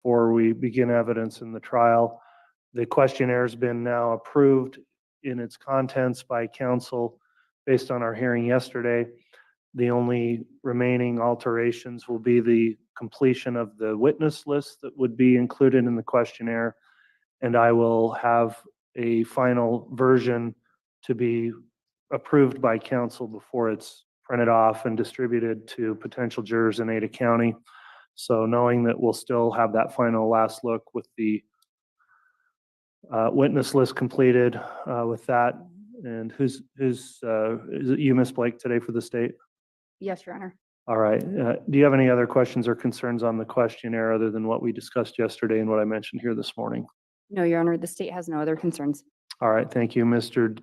before we begin evidence in the trial. The questionnaire has been now approved in its contents by counsel based on our hearing yesterday. The only remaining alterations will be the completion of the witness list that would be included in the questionnaire, and I will have a final version to be approved by council before it's printed off and distributed to potential jurors in Ada County. So knowing that we'll still have that final last look with the witness list completed with that. And is it you, Ms. Blake, today for the state? Yes, Your Honor. All right. Do you have any other questions or concerns on the questionnaire other than what we discussed yesterday and what I mentioned here this morning? No, Your Honor, the state has no other concerns. All right. Thank you, Mr.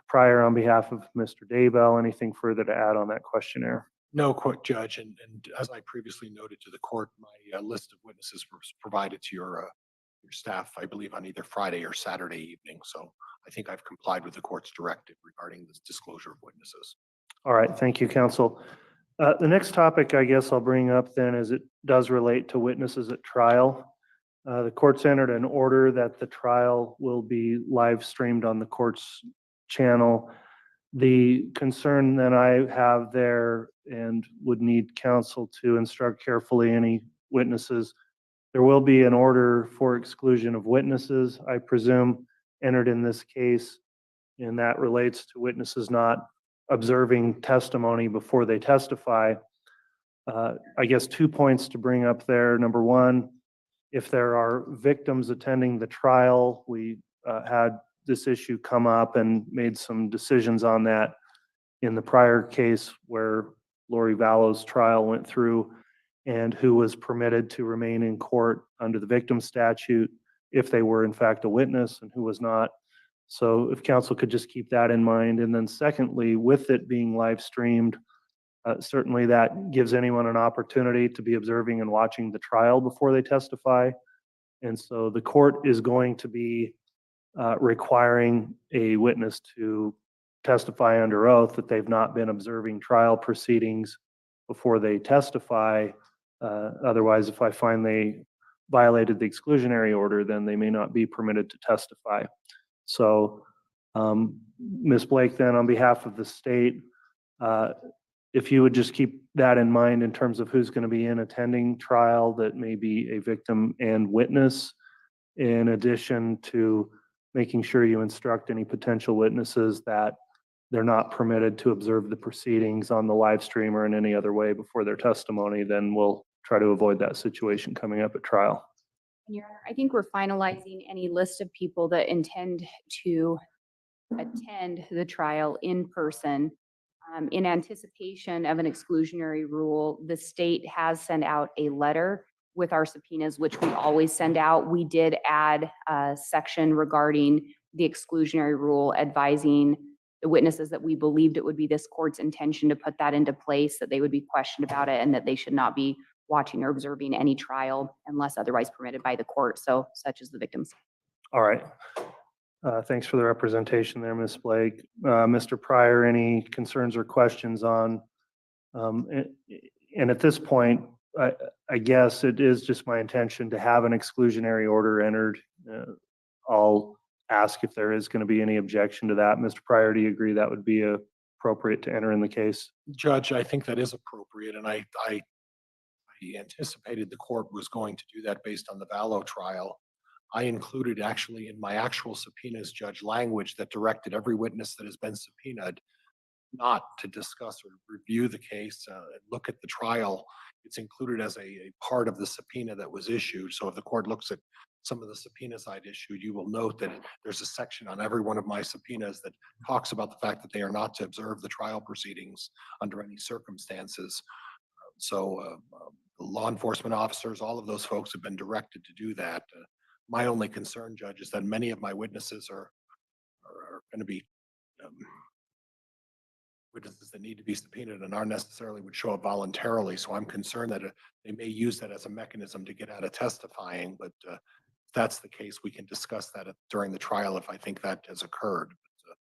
Pryor. On behalf of Mr. Daybell, anything further to add on that questionnaire? No, Court Judge, and as I previously noted to the court, my list of witnesses was provided to your staff, I believe, on either Friday or Saturday evening. So I think I've complied with the court's directive regarding this disclosure of witnesses. All right. Thank you, counsel. The next topic I guess I'll bring up then is it does relate to witnesses at trial. The court's entered an order that the trial will be live streamed on the court's channel. The concern that I have there and would need counsel to instruct carefully any witnesses, there will be an order for exclusion of witnesses, I presume, entered in this case, and that relates to witnesses not observing testimony before they testify. I guess 2 points to bring up there. Number one, if there are victims attending the trial, we had this issue come up and made some decisions on that in the prior case where Lori Vallo's trial went through, and who was permitted to remain in court under the victim statute if they were in fact a witness and who was not. So if counsel could just keep that in mind. And then secondly, with it being live streamed, certainly that gives anyone an opportunity to be observing and watching the trial before they testify. And so the court is going to be requiring a witness to testify under oath that they've not been observing trial proceedings before they testify. Otherwise, if I find they violated the exclusionary order, then they may not be permitted to testify. So, Ms. Blake, then on behalf of the state, if you would just keep that in mind in terms of who's going to be in attending trial that may be a victim and witness, in addition to making sure you instruct any potential witnesses that they're not permitted to observe the proceedings on the live stream or in any other way before their testimony, then we'll try to avoid that situation coming up at trial. Your Honor, I think we're finalizing any list of people that intend to attend the trial in person. In anticipation of an exclusionary rule, the state has sent out a letter with our subpoenas, which we always send out. We did add a section regarding the exclusionary rule, advising the witnesses that we believed it would be this court's intention to put that into place, that they would be questioned about it, and that they should not be watching or observing any trial unless otherwise permitted by the court, so such as the victims. All right. Thanks for the representation there, Ms. Blake. Mr. Pryor, any concerns or questions on, and at this point, I guess it is just my intention to have an exclusionary order entered. I'll ask if there is going to be any objection to that. Mr. Pryor, do you agree that would be appropriate to enter in the case? Judge, I think that is appropriate, and I anticipated the court was going to do that based on the Vallow trial. I included actually in my actual subpoenas, Judge, language that directed every witness that has been subpoenaed not to discuss or review the case, look at the trial. It's included as a part of the subpoena that was issued. So if the court looks at some of the subpoenas I'd issued, you will note that there's a section on every one of my subpoenas that talks about the fact that they are not to observe the trial proceedings under any circumstances. So law enforcement officers, all of those folks have been directed to do that. My only concern, Judge, is that many of my witnesses are going to be witnesses that need to be subpoenaed and aren't necessarily would show up voluntarily. So I'm concerned that they may use that as a mechanism to get out of testifying. But if that's the case, we can discuss that during the trial if I think that has occurred. But,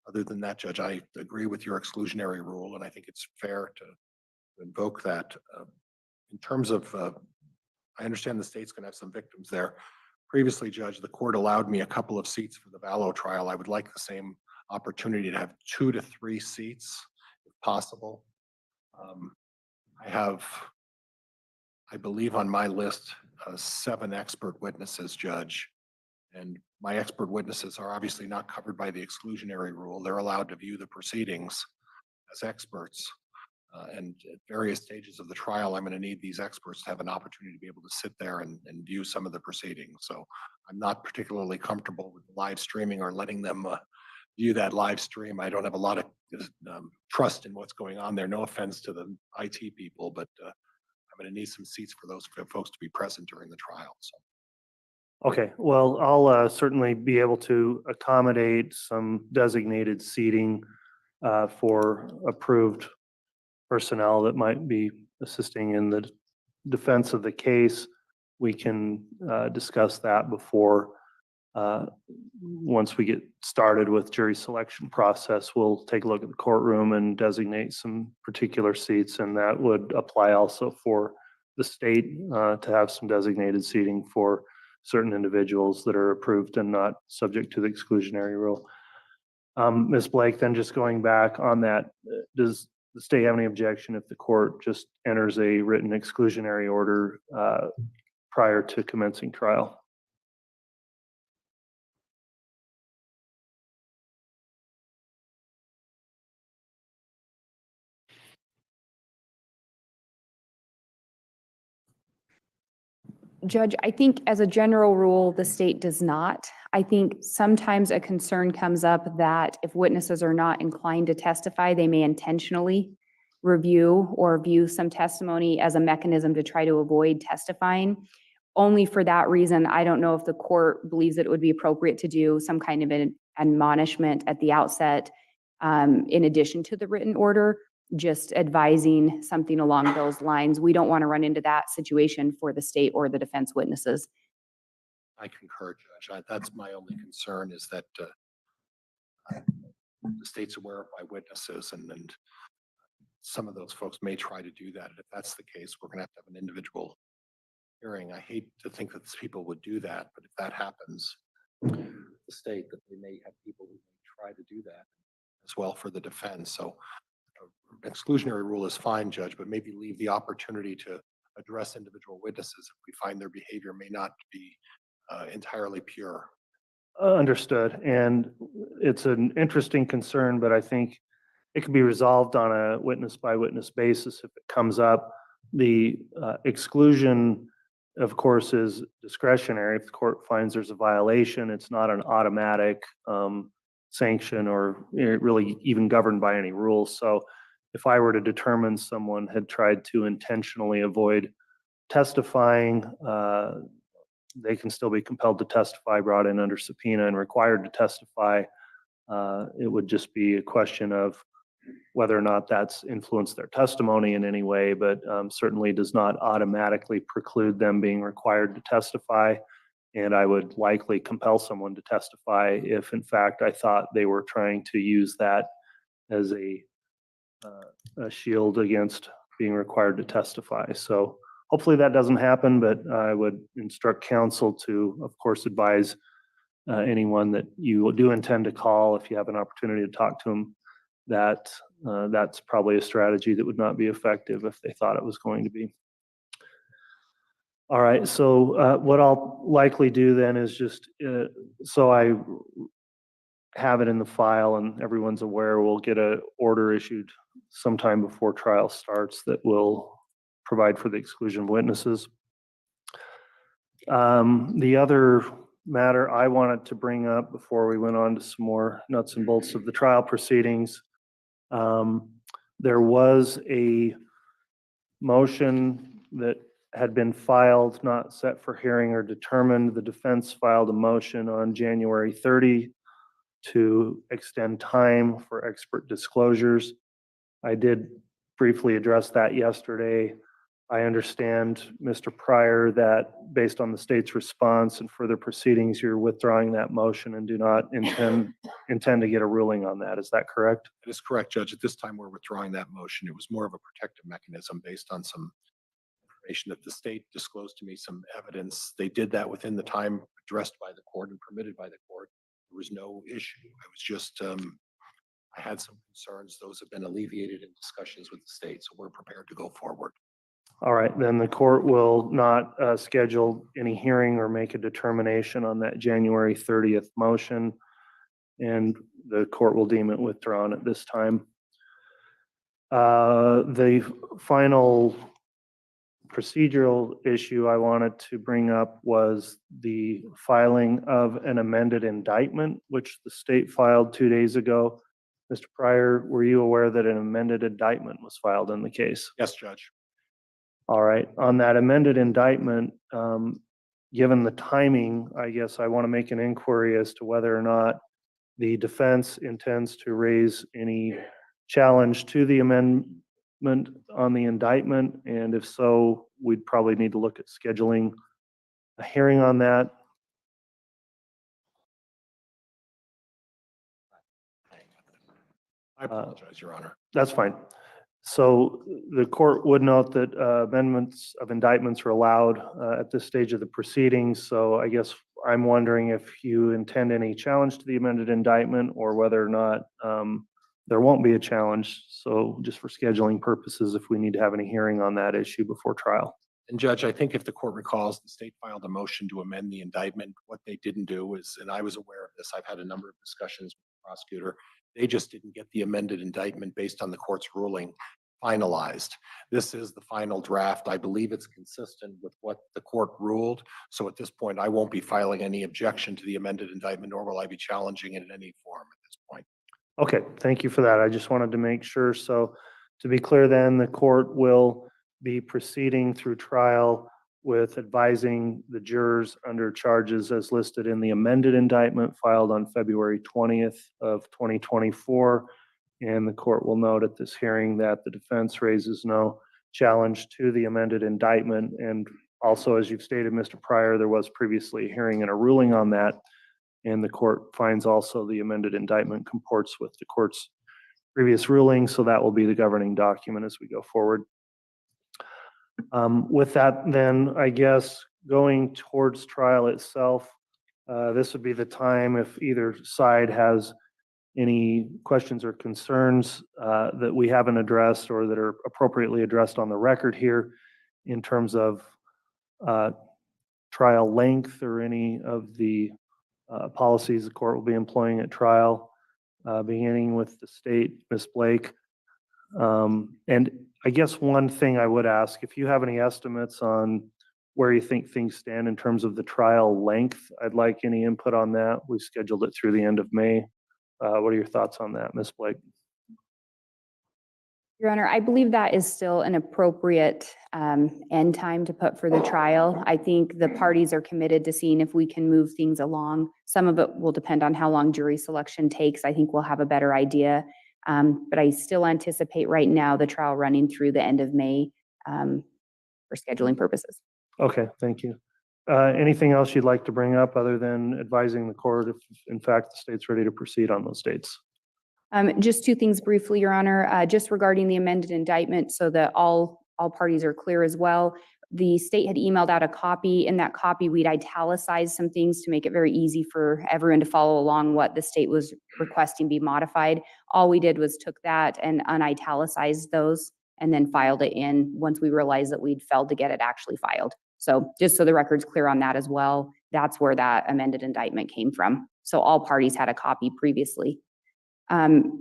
other than that, Judge, I agree with your exclusionary rule, and I think it's fair to invoke that. In terms of I understand the state's going to have some victims there. Previously, Judge, the court allowed me a couple of seats for the Vallow trial. I would like the same opportunity to have 2 to 3 seats if possible. I have, I believe on my list, 7 expert witnesses, Judge. And my expert witnesses are obviously not covered by the exclusionary rule. They're allowed to view the proceedings as experts. And at various stages of the trial, I'm going to need these experts to have an opportunity to be able to sit there and view some of the proceedings. So I'm not particularly comfortable with live streaming or letting them view that live stream. I don't have a lot of trust in what's going on there. No offense to the IT people, but I'm going to need some seats for those folks to be present during the trial. So. Okay, well, I'll certainly be able to accommodate some designated seating for approved personnel that might be assisting in the defense of the case. We can discuss that before, once we get started with jury selection process, we'll take a look at the courtroom and designate some particular seats, and that would apply also for the state to have some designated seating for certain individuals that are approved and not subject to the exclusionary rule. Ms. Blake, then just going back on that, does the state have any objection if the court just enters a written exclusionary order prior to commencing trial? Judge, I think as a general rule, the state does not. I think sometimes a concern comes up that if witnesses are not inclined to testify, they may intentionally review or view some testimony as a mechanism to try to avoid testifying. Only for that reason, I don't know if the court believes that it would be appropriate to do some kind of an admonishment at the outset, in addition to the written order, just advising something along those lines. We don't want to run into that situation for the state or the defense witnesses. I concur, Judge. That's my only concern, is that the state's aware of my witnesses, and some of those folks may try to do that. If that's the case, we're going to have an individual hearing. I hate to think that people would do that, but if that happens, the state, that they may have people who may try to do that as well for the defense. So exclusionary rule is fine, Judge, but maybe leave the opportunity to address individual witnesses if we find their behavior may not be entirely pure. Understood. And it's an interesting concern, but I think it can be resolved on a witness by witness basis if it comes up. The exclusion, of course, is discretionary. If the court finds there's a violation, it's not an automatic sanction or really even governed by any rules. So if I were to determine someone had tried to intentionally avoid testifying, they can still be compelled to testify, brought in under subpoena and required to testify. It would just be a question of whether or not that's influenced their testimony in any way, but certainly does not automatically preclude them being required to testify. And I would likely compel someone to testify if, in fact, I thought they were trying to use that as a shield against being required to testify. So hopefully that doesn't happen, but I would instruct counsel to, of course, advise anyone that you do intend to call, if you have an opportunity to talk to them, that that's probably a strategy that would not be effective if they thought it was going to be. All right, so what I'll likely do then is just, so I have it in the file and everyone's aware, we'll get an order issued sometime before trial starts that will provide for the exclusion of witnesses. The other matter I wanted to bring up before we went on to some more nuts and bolts of the trial proceedings, there was a motion that had been filed, not set for hearing or determined. The defense filed a motion on January 30 to extend time for expert disclosures. I did briefly address that yesterday. I understand, Mr. Pryor, that based on the state's response and further proceedings, you're withdrawing that motion and do not intend to get a ruling on that. Is that correct? It is correct, Judge. At this time, we're withdrawing that motion. It was more of a protective mechanism based on some information that the state disclosed to me some evidence. They did that within the time addressed by the court and permitted by the court. There was no issue. I was just, I had some concerns. Those have been alleviated in discussions with the state, so we're prepared to go forward. All right, then the court will not schedule any hearing or make a determination on that January 30th motion, and the court will deem it withdrawn at this time. The final procedural issue I wanted to bring up was the filing of an amended indictment, which the state filed 2 days ago. Mr. Pryor, were you aware that an amended indictment was filed in the case? Yes, Judge. All right, on that amended indictment, given the timing, I guess I want to make an inquiry as to whether or not the defense intends to raise any challenge to the amendment on the indictment, and if so, we'd probably need to look at scheduling a hearing on that. I apologize, Your Honor. That's fine. So the court would note that amendments of indictments are allowed at this stage of the proceedings. So I guess I'm wondering if you intend any challenge to the amended indictment or whether or not there won't be a challenge. So just for scheduling purposes, if we need to have any hearing on that issue before trial. And Judge, I think if the court recalls, the state filed a motion to amend the indictment. What they didn't do is, and I was aware of this, I've had a number of discussions with the prosecutor. They just didn't get the amended indictment based on the court's ruling finalized. This is the final draft. I believe it's consistent with what the court ruled. So at this point, I won't be filing any objection to the amended indictment, nor will I be challenging it in any form at this point. Okay, thank you for that. I just wanted to make sure. So to be clear then, the court will be proceeding through trial with advising the jurors under charges as listed in the amended indictment filed on February 20th of 2024. And the court will note at this hearing that the defense raises no challenge to the amended indictment. And also, as you've stated, Mr. Pryor, there was previously a hearing and a ruling on that. And the court finds also the amended indictment comports with the court's previous ruling. So that will be the governing document as we go forward. With that, then, I guess going towards trial itself, this would be the time if either side has any questions or concerns that we haven't addressed or that are appropriately addressed on the record here in terms of trial length or any of the policies the court will be employing at trial, beginning with the state, Ms. Blake. And I guess one thing I would ask, if you have any estimates on where you think things stand in terms of the trial length, I'd like any input on that. We've scheduled it through the end of May. What are your thoughts on that, Ms. Blake? Your Honor, I believe that is still an appropriate end time to put for the trial. I think the parties are committed to seeing if we can move things along. Some of it will depend on how long jury selection takes. I think we'll have a better idea. But I still anticipate right now the trial running through the end of May for scheduling purposes. Okay, thank you. Anything else you'd like to bring up other than advising the court if in fact the state's ready to proceed on those dates? Just two things briefly, Your Honor, just regarding the amended indictment so that all parties are clear as well. The state had emailed out a copy. In that copy, we'd italicized some things to make it very easy for everyone to follow along what the state was requesting be modified. All we did was took that and unitalicized those and then filed it in once we realized that we'd failed to get it actually filed. So just so the record's clear on that as well, that's where that amended indictment came from. So all parties had a copy previously.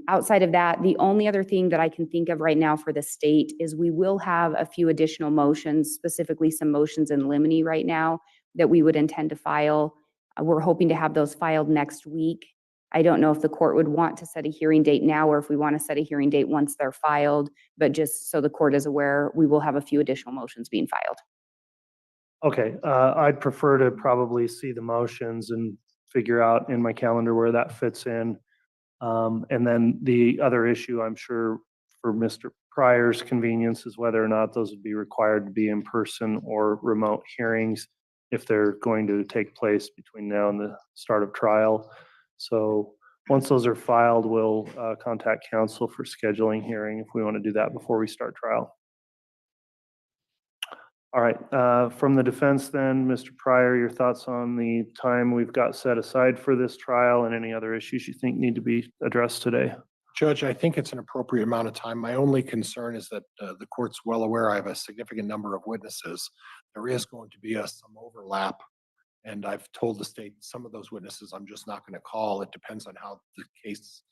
Outside of that, the only other thing that I can think of right now for the state is we will have a few additional motions, specifically some motions in limine right now that we would intend to file. We're hoping to have those filed next week. I don't know if the court would want to set a hearing date now or if we want to set a hearing date once they're filed, but just so the court is aware, we will have a few additional motions being filed. Okay, I'd prefer to probably see the motions and figure out in my calendar where that fits in. And then the other issue, I'm sure for Mr. Pryor's convenience is whether or not those would be required to be in person or remote hearings if they're going to take place between now and the start of trial. So once those are filed, we'll contact counsel for scheduling hearing if we want to do that before we start trial. All right, from the defense then, Mr. Pryor, your thoughts on the time we've got set aside for this trial and any other issues you think need to be addressed today? Judge, I think it's an appropriate amount of time. My only concern is that the court's well aware I have a significant number of witnesses. There is going to be some overlap, and I've told the state some of those witnesses I'm just not going to call. It depends on how the case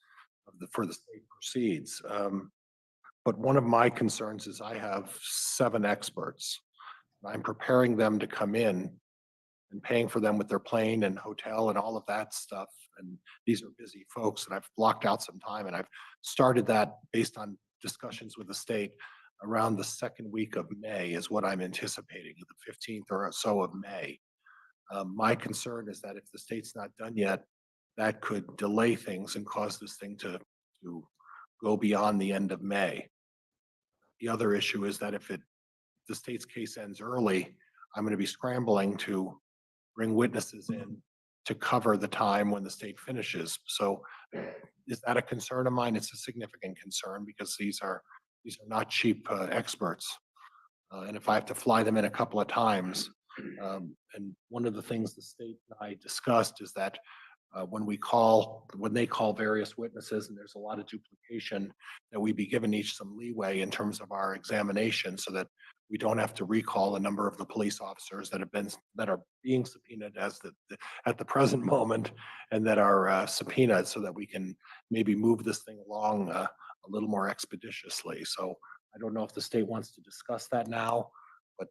for the state proceeds. But one of my concerns is I have 7 experts. I'm preparing them to come in and paying for them with their plane and hotel and all of that stuff. And these are busy folks, and I've blocked out some time, and I've started that based on discussions with the state around the second week of May is what I'm anticipating, the 15th or so of May. My concern is that if the state's not done yet, that could delay things and cause this thing to go beyond the end of May. The other issue is that if the state's case ends early, I'm going to be scrambling to bring witnesses in to cover the time when the state finishes. So is that a concern of mine? It's a significant concern because these are not cheap experts. And if I have to fly them in a couple of times, and one of the things the state and I discussed is that when they call various witnesses and there's a lot of duplication, that we be given each some leeway in terms of our examination so that we don't have to recall a number of the police officers that are being subpoenaed at the present moment and that are subpoenaed so that we can maybe move this thing along a little more expeditiously. So I don't know if the state wants to discuss that now, but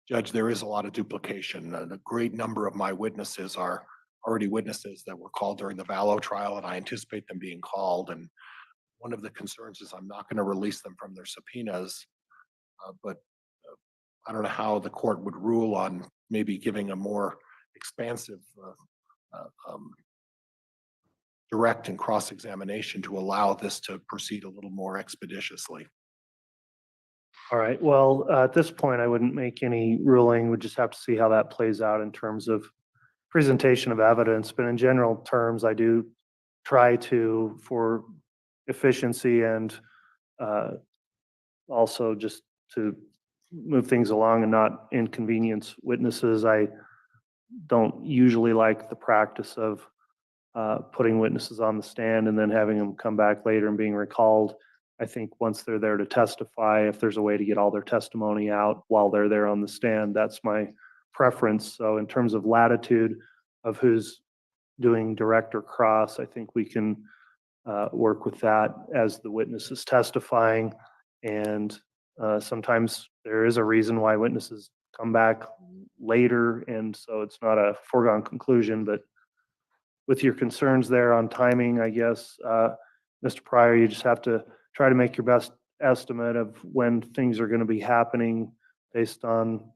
Judge, there is a lot of duplication. A great number of my witnesses are already witnesses that were called during the Vallow trial, and I anticipate them being called. And one of the concerns is I'm not going to release them from their subpoenas, but I don't know how the court would rule on maybe giving a more expansive direct and cross-examination to allow this to proceed a little more expeditiously. All right, well, at this point, I wouldn't make any ruling. We just have to see how that plays out in terms of presentation of evidence. But in general terms, I do try to, for efficiency and also just to move things along and not inconvenience witnesses. I don't usually like the practice of putting witnesses on the stand and then having them come back later and being recalled. I think once they're there to testify, if there's a way to get all their testimony out while they're there on the stand, that's my preference. So in terms of latitude of who's doing direct or cross, I think we can work with that as the witness is testifying. And sometimes there is a reason why witnesses come back later, and so it's not a foregone conclusion. But with your concerns there on timing, I guess, Mr. Pryor, you just have to try to make your best estimate of when things are going to be happening based on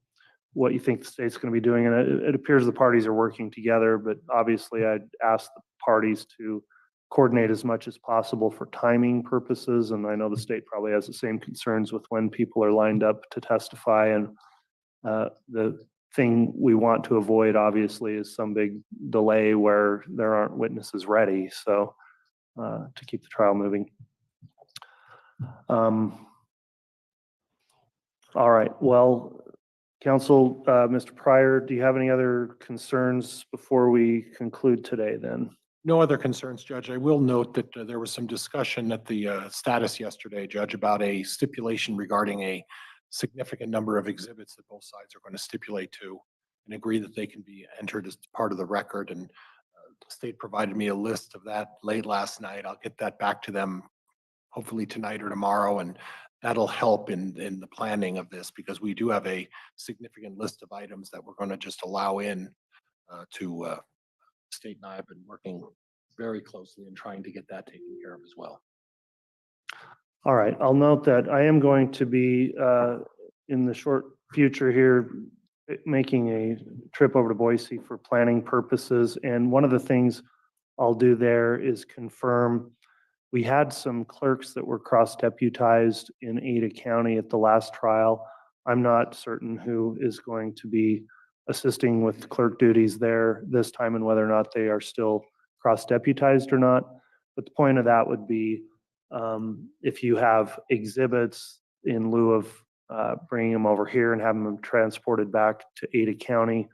what you think the state's going to be doing. And it appears the parties are working together, but obviously I'd ask the parties to coordinate as much as possible for timing purposes. And I know the state probably has the same concerns with when people are lined up to testify. And the thing we want to avoid, obviously, is some big delay where there aren't witnesses ready. So to keep the trial moving. All right, well, counsel, Mr. Pryor, do you have any other concerns before we conclude today then? No other concerns, Judge. I will note that there was some discussion at the status yesterday, Judge, about a stipulation regarding a significant number of exhibits that both sides are going to stipulate to and agree that they can be entered as part of the record. And the state provided me a list of that late last night. I'll get that back to them hopefully tonight or tomorrow, and that'll help in the planning of this, because we do have a significant list of items that we're going to just allow in to state and I have been working very closely in trying to get that taken care of as well. All right, I'll note that I am going to be in the short future here making a trip over to Boise for planning purposes. And one of the things I'll do there is confirm. We had some clerks that were cross-deputized in Ada County at the last trial. I'm not certain who is going to be assisting with clerk duties there this time and whether or not they are still cross-deputized or not. But the point of that would be if you have exhibits in lieu of bringing them over here and having them transported back to Ada County.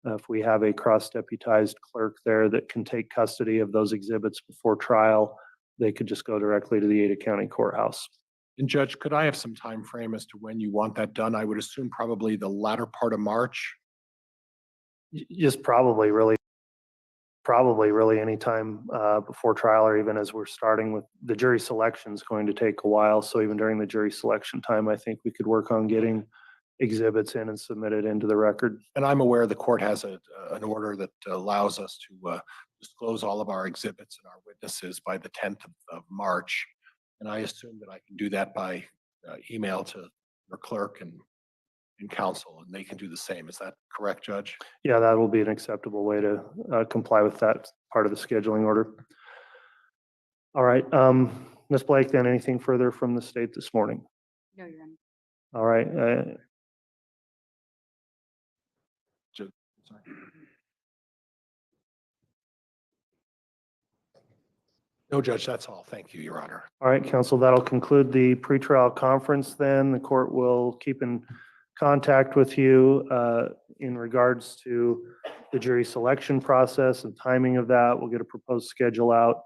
If we have a cross-deputized clerk there that can take custody of those exhibits before trial, they could just go directly to the Ada County Courthouse. And Judge, could I have some time frame as to when you want that done? I would assume probably the latter part of March. Just probably really anytime before trial, or even as we're starting with the jury selection is going to take a while. So even during the jury selection time, I think we could work on getting exhibits in and submitted into the record. And I'm aware the court has an order that allows us to disclose all of our exhibits and our witnesses by the 10th of March. And I assume that I can do that by email to your clerk and counsel, and they can do the same. Is that correct, Judge? Yeah, that will be an acceptable way to comply with that part of the scheduling order. All right, Ms. Blake, then anything further from the state this morning? No, Your Honor. All right, Sorry. No, Judge, that's all. Thank you, Your Honor. all right, counsel, that'll conclude the pretrial conference then. The court will keep in contact with you in regards to the jury selection process and timing of that. We'll get a proposed schedule out.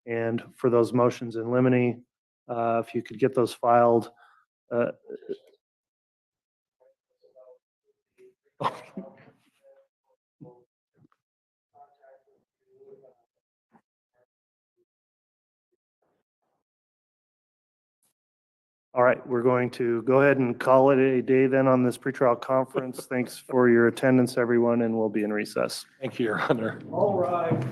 And for those motions in limine, if you could get those filed. All right, we're going to go ahead and call it a day then on this pretrial conference. Thanks for your attendance, everyone, and we'll be in recess. Thank you, Your Honor. All right.